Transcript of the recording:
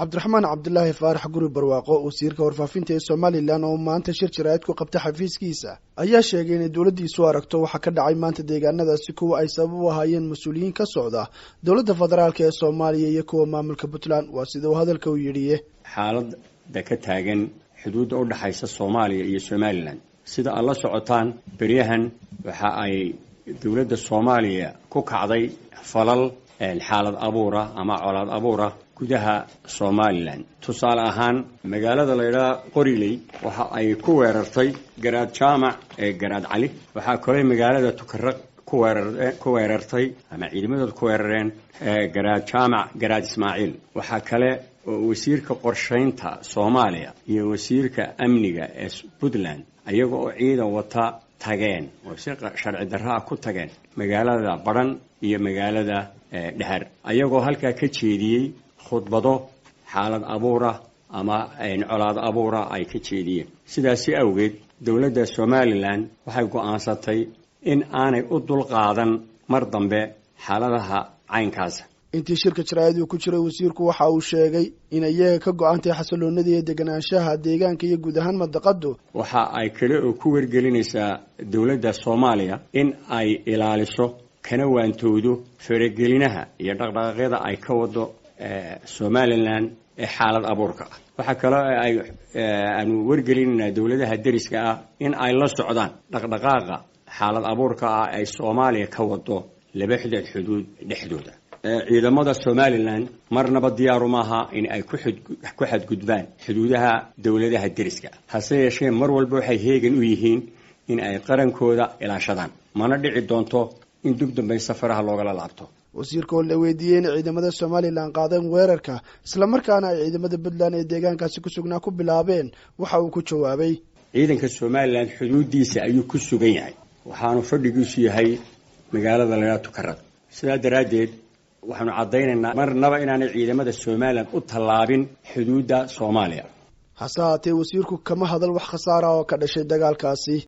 cabdiraxmaan cabdulaahi faarax guri barwaaqo wasiirka warfaafinta ee somalilan oo maanta shir jaraa'id ku qabta xafiiskiisa ayaa sheegay inay dowladdiisu aragto waxa ka dhacay maanta deegaanadaasi kuwa ay sabab u ahaayeen mas-uuliyiin ka socda dowladda federaalk ee soomaaliya iyo kuwa maamulka puntland waa sida uu hadalka u yidhiye xaaladda ka taagan xuduudda u dhaxaysa soomaaliya iyo somalilan sida aad la socotaan beryahan waxa ay dowladda soomaaliya ku kacday falal xaalad abuura ama colaad abuura gudaha somalilan tusaale ahaan magaalada la yidhaha qoriley waxa ay ku weerartay garaad jaamac ee garaad cali waxaa kaloo magaalada tukaraq ku weerartay ama ciidamadood ku weerareen garaad jaamac garaad ismaaciil waxaa kale oo wasiirka qorshaynta soomaaliya iyo wasiirka amniga ee puntland ayaga oo ciidan wata tageen oo si sharci darraa ku tageen magaalada badhan iyo magaalada dhahar ayagoo halkaa ka jeediyey khudbado xaalad abuura ama colaad abuura ay ka jeediyeen sidaasi awgeed dowladda somalilan waxay go'aansatay in aanay u dulqaadan mar dambe xaaladaha caynkaasa intii shirka jaraa'id uu ku jiray wasiirku waxa uu sheegay in iyaga ka go-antay xasiloonida iyo deganaanshaha deegaanka iyo guud ahaan madaqadu waxa ay kale oo ku wargelinaysaa dowladda soomaaliya in ay ilaaliso kana waantoodo faragelinaha iyo dhaqdhaqaaqyada ay ka wado somalilan ee xaalad abuurka ah waxaa kaloo aanu wargelinaynaa dowladaha deriska ah in ay la socdaan dhaqdhaqaaqa xaalad abuurka ah ay soomaaliya ka wado laba xuduud dhexdooda ciidamada somalilan marnaba diyaaru maaha in ay ku xadgudbaan xuduudaha dowladaha deriska hase yeeshee mar walba waxay heegan u yihiin in ay qarankooda ilaashadaan mana dhici doonto in dib dambe safaraha loogala laabto wasiirka oo la weydiiyey in ciidamada somalilan qaadeen weerarka islamarkaana ay ciidamada puntland ee deegaankaasi ku sugnaa ku bilaabeen waxa uu ku jawaabay ciidanka somalilan xuduudiisa ayuu ku sugan yahay waxaanu fadhigiisu yahay magaalada la yidhaha tukaraq sidaa daraaddeed waxaanu caddaynaynaa marnaba inaanay ciidamada somalilan u tallaabin xuduudda soomaaliya hase haatee wasiirku kama hadal wax khasaara oo ka dhashay dagaalkaasi